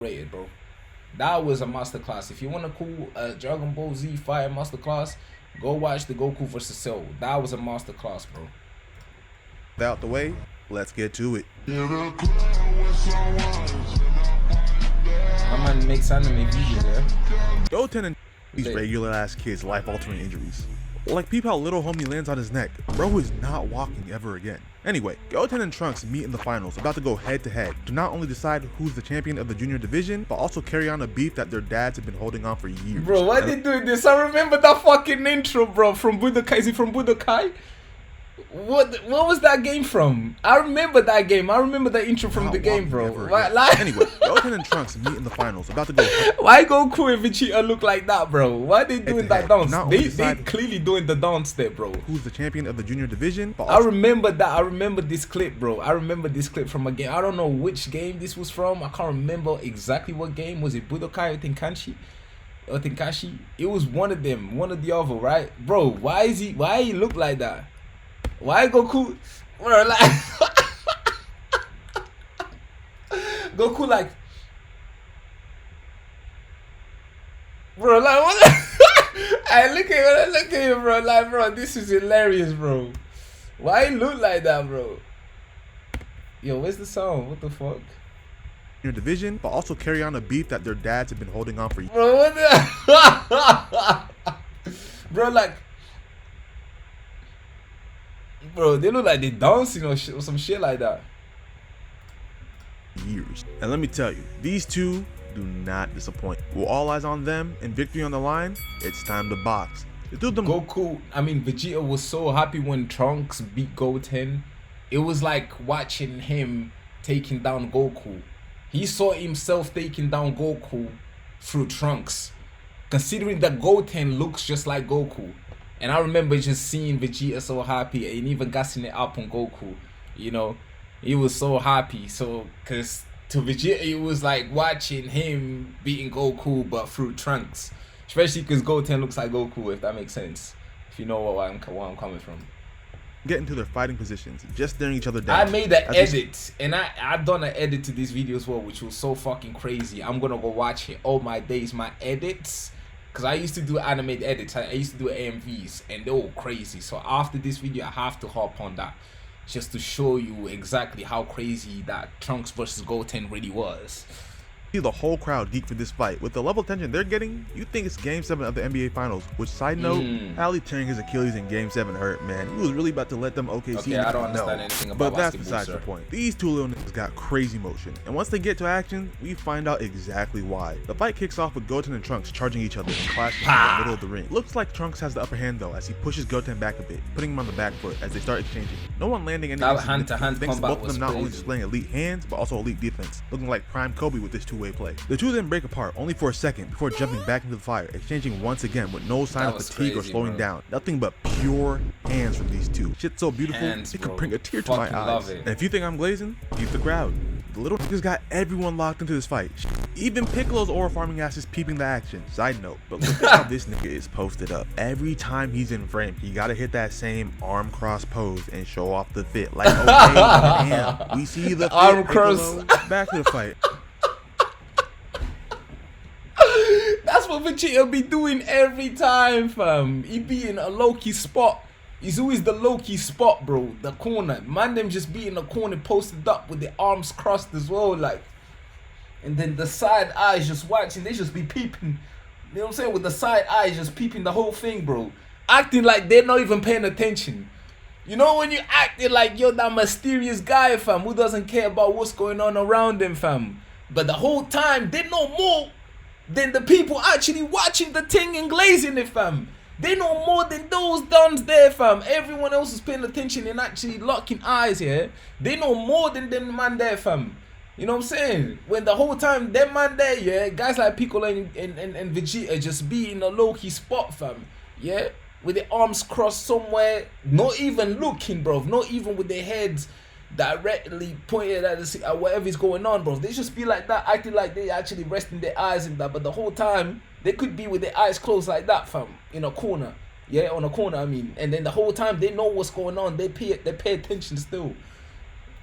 rated, bro. That was a masterclass. If you want a cool Dragon Ball Z Fire masterclass, go watch the Goku vs. Cell. That was a masterclass, bro. Out the way, let's get to it. My man makes anime videos, yeah? Goten and these regular ass kids life-altering injuries. Like, peep how little homie lands on his neck. Bro is not walking ever again. Anyway, Goten and Trunks meet in the finals, about to go head to head to not only decide who's the champion of the junior division, but also carry on a beef that their dads have been holding on for years. Bro, why they doing this? I remember that fucking intro, bro, from Budokai. Is it from Budokai? What was that game from? I remember that game. I remember the intro from the game, bro. Anyway, Goten and Trunks meet in the finals, about to go. Why Goku and Vegeta look like that, bro? Why they doing that dance? They clearly doing the dance there, bro. Who's the champion of the junior division? I remember that. I remember this clip, bro. I remember this clip from a game. I don't know which game this was from. I can't remember exactly what game. Was it Budokai or Tenkaichi? It was one of them, one or the other, right? Bro, why he look like that? Why Goku, bro, like Goku, like, bro, like what? I look at him, bro, like, bro, this is hilarious, bro. Why he look like that, bro? Yo, where's the song? What the fuck? Your division, but also carry on a beef that their dads have been holding on for years. Bro, what the bro, like, bro, they look like they dancing or some shit like that. Years. And let me tell you, these two do not disappoint. With all eyes on them and victory on the line, it's time to box. Vegeta was so happy when Trunks beat Goten. It was like watching him taking down Goku. He saw himself taking down Goku through Trunks, considering that Goten looks just like Goku. And I remember just seeing Vegeta so happy and even gassing it up on Goku. You know, he was so happy. So, because to Vegeta, it was like watching him beating Goku, but through Trunks. Especially because Goten looks like Goku, if that makes sense. If you know where I'm coming from. Get into their fighting positions, just staring each other down. I made an edit, and I done an edit to this video as well, which was so fucking crazy. I'm gonna go watch it all my days, my edits. Because I used to do animated edits. I used to do AMVs, and they were crazy. So after this video, I have to hop on that just to show you exactly how crazy that Trunks versus Goten really was. See the whole crowd geek for this fight. With the level of tension they're getting, you think it's Game 7 of the NBA Finals. Which, side note, Ali tearing his Achilles in Game 7 hurt, man. He was really about to let them OKC I don't understand anything about But that's basketball, besides the point. These two little niggas got crazy motion. And once they get to action, we find out exactly why. The fight kicks off with Goten and Trunks charging each other and clashing in the middle of the ring. Looks like Trunks has the upper hand though, as he pushes Goten back a bit, putting him on the back foot as they start exchanging. No one landing any hand-to-hand thanks to combat both of them not only displaying elite hands, but also elite defense, looking like prime Kobe with this two-way play. The two of them break apart only for a second before jumping back into the fire, exchanging once again with no sign of fatigue or slowing down. Nothing but pure hands from these two. Shit's so beautiful, it could bring a tear to my eyes. And if you think I'm glazing, keep the crowd. The little niggas got everyone locked into this fight. Even Piccolo's aura farming ass is peeping the action. Side note, but look at how this nigga is posted up. Every time he's in frame, he gotta hit that same arm cross pose and show off the fit. Like, okay, damn, we see the fit, arm cross. Back to the fight. That's what Vegeta be doing every time, fam. He be in a low-key spot. He's always the low-key spot, bro. The corner. Man, them just be in the corner posted up with their arms crossed as well, like. And then the side eyes just watching. They just be peeping. You know what I'm saying? With the side eyes just peeping the whole thing, bro. Acting like they're not even paying attention. You know when you acting like you're that mysterious guy, fam, who doesn't care about what's going on around them, fam. But the whole time, they know more than the people actually watching the thing and glazing it, fam. They know more than those dons there, fam. Everyone else is paying attention and actually locking eyes here. They know more than them man there, fam. You know what I'm saying? When the whole time them man there, yeah, guys like Piccolo and Vegeta just be in a low-key spot, fam. Yeah? With their arms crossed somewhere, not even looking, bro. Not even with their heads directly pointed at whatever is going on, bro. They just be like that, acting like they actually resting their eyes in that, but the whole time they could be with their eyes closed like that, fam, in a corner. Yeah, on a corner, I mean. And then the whole time they know what's going on. They pay attention still.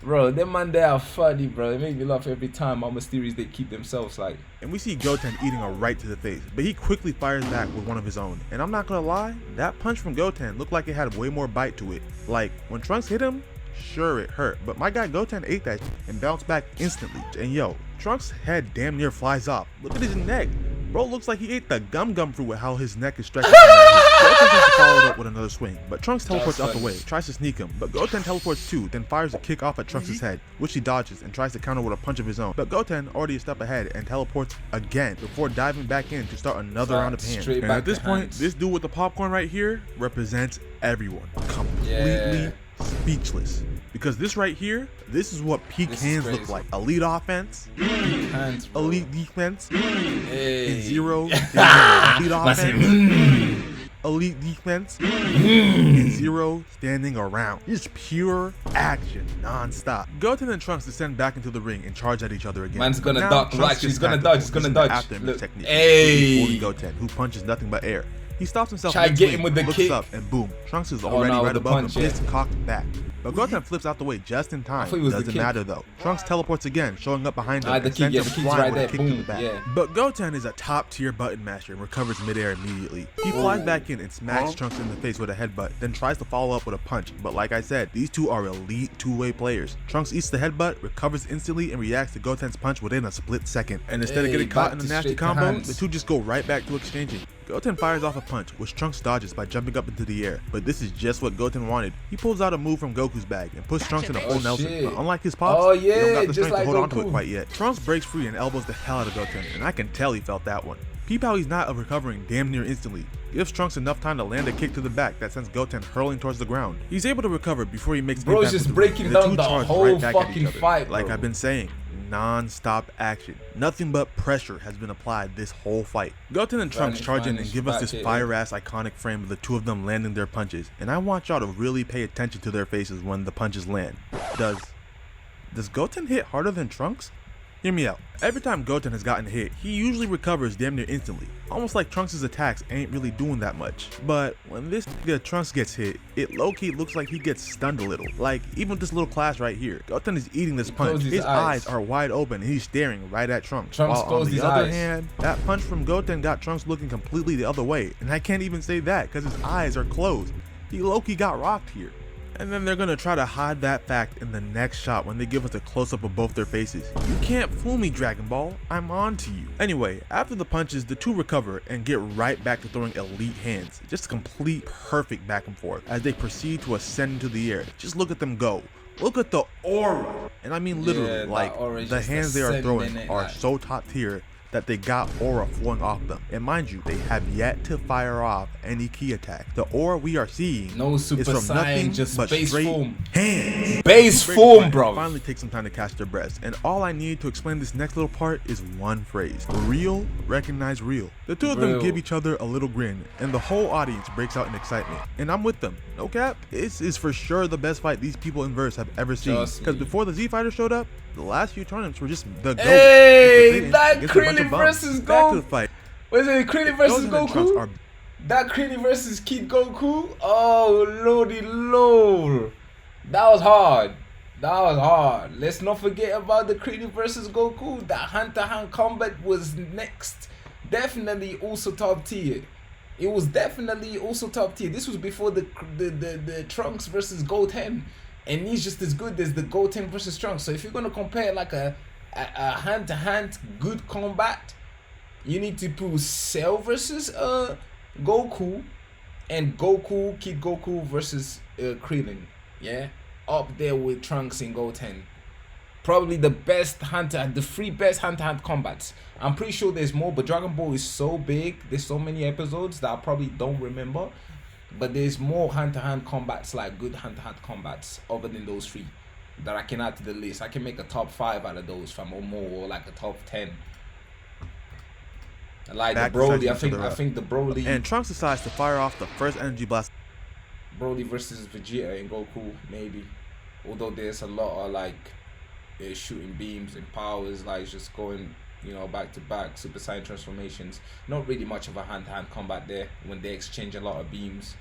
Bro, them man they are funny, bro. They make me laugh every time how mysterious they keep themselves like. And we see Goten eating a right to the face, but he quickly fires back with one of his own. And I'm not gonna lie, that punch from Goten looked like it had way more bite to it. Like, when Trunks hit him, sure it hurt, but my guy Goten ate that and bounced back instantly. And yo, Trunks' head damn near flies off. Look at his neck. Bro looks like he ate the gum fruit with how his neck is stretched. Goten tries to follow it up with another swing, but Trunks teleports out the way, tries to sneak him, but Goten teleports too, then fires a kick off at Trunks' head, which he dodges and tries to counter with a punch of his own. But Goten already a step ahead and teleports again before diving back in to start another round of hands. And at this point, this dude with the popcorn right here represents everyone. Completely speechless. Because this right here, this is what peak hands look like. Elite offense, elite defense, and zero. Elite offense, elite defense, and zero standing around. Just pure action, non-stop. Goten and Trunks descend back into the ring and charge at each other again. Man's gonna duck, right? He's gonna dodge, he's gonna dodge. After him technique. Hey! Goten, who punches nothing but air. He stops himself, try get him with the looks kick. Up, and boom, Trunks is already right above him, fist cocked back. But Goten flips out the way just in time. Doesn't matter though. Trunks teleports again, showing up behind him. The kick, yeah, the kick's right there. Boom, yeah. But Goten is a top tier button masher and recovers midair immediately. He flies back in and smacks Trunks in the face with a headbutt, then tries to follow up with a punch. But like I said, these two are elite two-way players. Trunks eats the headbutt, recovers instantly, and reacts to Goten's punch within a split second. And instead of getting caught in a nasty combo, the two just go right back to exchanging. Goten fires off a punch, which Trunks dodges by jumping up into the air. But this is just what Goten wanted. He pulls out a move from Goku's bag and puts Trunks in a full Nelson. But unlike his pops, he don't got the strength to hold on to it quite yet. Trunks breaks free and elbows the hell out of Goten, and I can tell he felt that one. Peep how he's not recovering damn near instantly. Gives Trunks enough time to land a kick to the back that sends Goten hurling towards the ground. He's able to recover before he makes impact just breaking down the whole fucking fight, like I've been saying. Non-stop action. Nothing but pressure has been applied this whole fight. Goten and Trunks charge in and give us this fire-ass iconic frame of the two of them landing their punches, and I want y'all to really pay attention to their faces when the punches land. Does Goten hit harder than Trunks? Hear me out. Every time Goten has gotten hit, he usually recovers damn near instantly, almost like Trunks' attacks ain't really doing that much. But when this nigga Trunks gets hit, it low-key looks like he gets stunned a little. Like, even with this little clash right here, Goten is eating this punch. His eyes are wide open and he's staring right at Trunks. While on the other hand, that punch from Goten got Trunks looking completely the other way. And I can't even say that because his eyes are closed. He low-key got rocked here. And then they're gonna try to hide that fact in the next shot when they give us a close-up of both their faces. You can't fool me, Dragon Ball. I'm on to you. Anyway, after the punches, the two recover and get right back to throwing elite hands. Just a complete perfect back and forth as they proceed to ascend into the air. Just look at them go. Look at the aura. And I mean literally, like, the hands they are throwing are so top tier that they got aura flowing off them. And mind you, they have yet to fire off any key attack. The aura we are seeing is from nothing just but straight hands. Base form, bro. Finally take some time to catch their breaths. And all I need to explain this next little part is one phrase. Real, recognize real. The two of them give each other a little grin, and the whole audience breaks out in excitement. And I'm with them. No cap, this is for sure the best fight these people in Verse have ever seen. Because before the Z Fighter showed up, the last few tournaments were just the GOAT. Hey, that Krillin versus Back to the fight. Was it Krillin versus Goku? That Krillin versus Kid Goku? Oh, lordy lord. That was hard. That was hard. Let's not forget about the Krillin versus Goku. That hand-to-hand combat was next. Definitely also top tier. It was definitely also top tier. This was before the Trunks versus Goten. And he's just as good as the Goten versus Trunks. So if you're gonna compare like a hand-to-hand good combat, you need to put Cell versus Goku, and Kid Goku versus Krillin. Yeah, up there with Trunks and Goten. Probably the best the three best hand-to-hand combats. I'm pretty sure there's more, but Dragon Ball is so big. There's so many episodes that I probably don't remember. But there's more hand-to-hand combats, like good hand-to-hand combats, other than those three that I can add to the list. I can make a top 5 out of those, fam, or more, or like a top 10. Like the Broly, I think the Broly. And Trunks decides to fire off the first energy blast. Broly versus Vegeta and Goku, maybe. Although there's a lot of like shooting beams and powers, like just going, you know, back to back, Super Saiyan transformations. Not really much of a hand-to-hand combat there when they exchange a lot of beams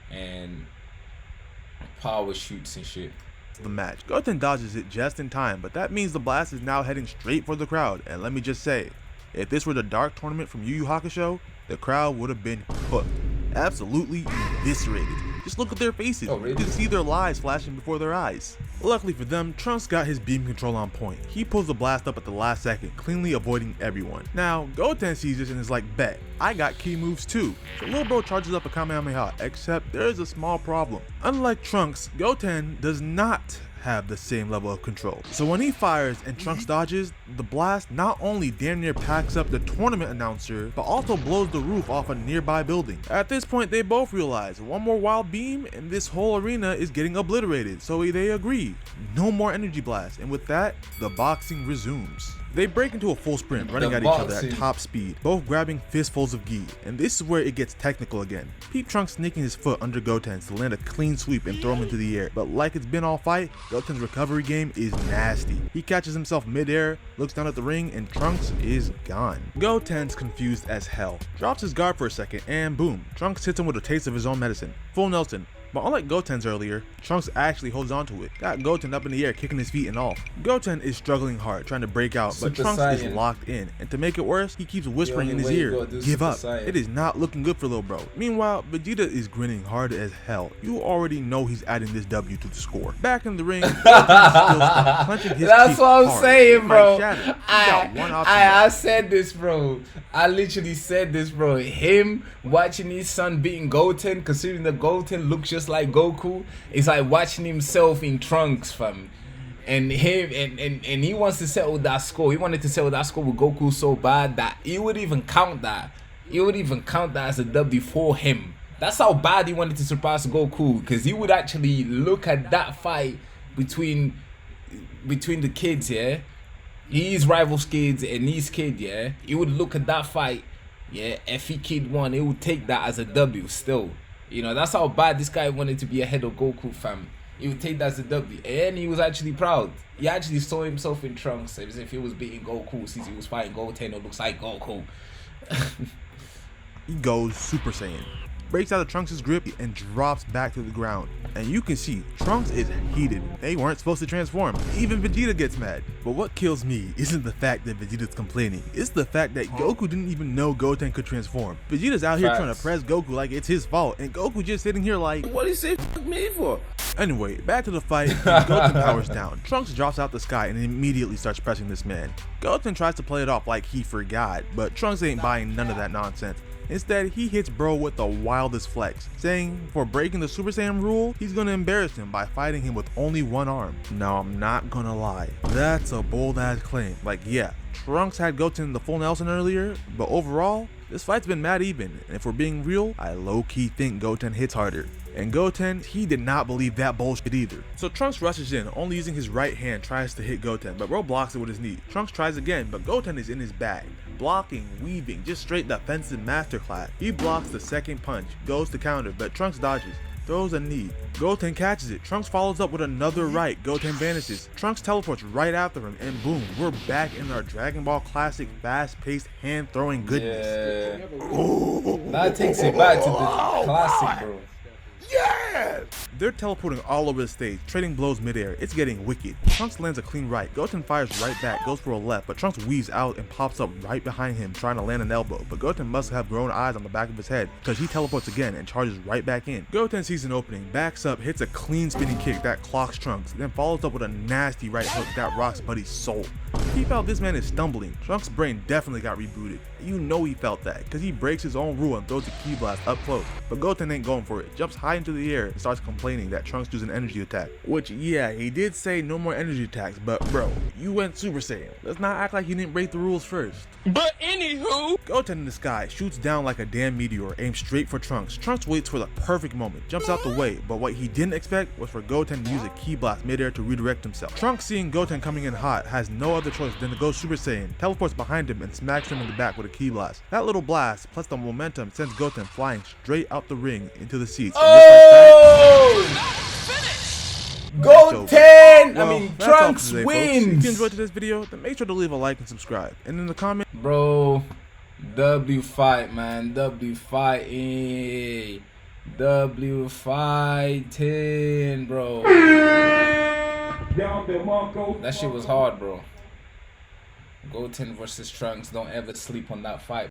and power shoots and shit. of the match. Goten dodges it just in time, but that means the blast is now heading straight for the crowd, and let me just say, if this were the Dark Tournament from Yu Yu Hakusho, the crowd would have been cooked. Absolutely eviscerated. Just look at their faces. Oh, really? You can see their lives flashing before their eyes. Luckily for them, Trunks got his beam control on point. He pulls the blast up at the last second, cleanly avoiding everyone. Now, Goten sees this and is like, bet, I got key moves too. So little bro charges up a Kamehameha, except there is a small problem. Unlike Trunks, Goten does not have the same level of control. So when he fires and Trunks dodges, the blast not only damn near packs up the tournament announcer, but also blows the roof off a nearby building. At this point, they both realize one more wild beam and this whole arena is getting obliterated, so they agree. No more energy blast, and with that, the boxing resumes. They break into a full sprint, running at each other at top speed, both grabbing fistfuls of gi, and this is where it gets technical again. Peep Trunks sneaking his foot under Goten's to land a clean sweep and throw him into the air, but like it's been all fight, Goten's recovery game is nasty. He catches himself mid-air, looks down at the ring, and Trunks is gone. Goten's confused as hell, drops his guard for a second, and boom, Trunks hits him with a taste of his own medicine. Full Nelson. But unlike Goten's earlier, Trunks actually holds on to it, got Goten up in the air kicking his feet and all. Goten is struggling hard, trying to break out, but Trunks is locked in, and to make it worse, he keeps whispering in his ear, give up, it is not looking good for little bro. Meanwhile, Vegeta is grinning hard as hell. You already know he's adding this W to the score. Back in the ring, Goten still stuck, clenching his That's teeth what I'm hard. saying, bro. I said this, bro. I literally said this, bro. Him watching his son beating Goten, considering that Goten looks just like Goku, it's like watching himself in Trunks, fam. And him and he wants to settle that score. He wanted to settle that score with Goku so bad that he would even count that. He would even count that as a W for him. That's how bad he wanted to surpass Goku, because he would actually look at that fight between the kids, yeah. His rivals kids and his kid, yeah. He would look at that fight, yeah. If he kid won, he would take that as a W still. You know, that's how bad this guy wanted to be ahead of Goku, fam. He would take that as a W. And he was actually proud. He actually saw himself in Trunks as if he was beating Goku since he was fighting Goten, or looks like Goku. He goes Super Saiyan, breaks out of Trunks' grip and drops back to the ground. And you can see Trunks is heated. They weren't supposed to transform. Even Vegeta gets mad. But what kills me isn't the fact that Vegeta's complaining. It's the fact that Goku didn't even know Goten could transform. Vegeta's out here trying to press Goku like it's his fault, and Goku just sitting here like, what did he say f me for? Anyway, back to the fight. Goten powers down. Trunks drops out the sky and immediately starts pressing this man. Goten tries to play it off like he forgot, but Trunks ain't buying none of that nonsense. Instead, he hits bro with the wildest flex, saying for breaking the Super Saiyan rule, he's gonna embarrass him by fighting him with only one arm. Now, I'm not gonna lie, that's a bold ass claim. Like, yeah, Trunks had Goten in the full Nelson earlier, but overall, this fight's been mad even, and if we're being real, I low-key think Goten hits harder. And Goten, he did not believe that bullshit either. So Trunks rushes in, only using his right hand, tries to hit Goten, but bro blocks it with his knee. Trunks tries again, but Goten is in his bag. Blocking, weaving, just straight defensive masterclass. He blocks the second punch, goes to counter, but Trunks dodges, throws a knee. Goten catches it. Trunks follows up with another right. Goten vanishes. Trunks teleports right after him, and boom, we're back in our Dragon Ball classic fast-paced hand-throwing goodness. Yeah. Ooh. That takes it back to the classic, bro. Yeah! They're teleporting all over the stage, trading blows midair. It's getting wicked. Trunks lands a clean right. Goten fires right back, goes for a left, but Trunks weaves out and pops up right behind him, trying to land an elbow. But Goten must have grown eyes on the back of his head, because he teleports again and charges right back in. Goten sees an opening, backs up, hits a clean spinning kick that clocks Trunks, then follows up with a nasty right hook that rocks Buddy's soul. Peep out, this man is stumbling. Trunks' brain definitely got rebooted. You know he felt that, because he breaks his own rule and throws the ki blast up close. But Goten ain't going for it, jumps high into the air and starts complaining that Trunks used an energy attack. Which, yeah, he did say no more energy attacks, but bro, you went Super Saiyan. Let's not act like you didn't break the rules first. But anywho, Goten in the sky shoots down like a damn meteor, aimed straight for Trunks. Trunks waits for the perfect moment, jumps out the way, but what he didn't expect was for Goten to use a ki blast midair to redirect himself. Trunks, seeing Goten coming in hot, has no other choice than to go Super Saiyan, teleports behind him and smacks him in the back with a ki blast. That little blast, plus the momentum, sends Goten flying straight out the ring into the seats. Goten! Well, I mean, that's all Trunks for today, wins! Folks. If you enjoyed this video, then make sure to leave a like and subscribe. And in the comment, bro, W fight, man. W fighting. W fighting, bro. That shit was hard, bro. Goten versus Trunks. Don't ever sleep on that fight.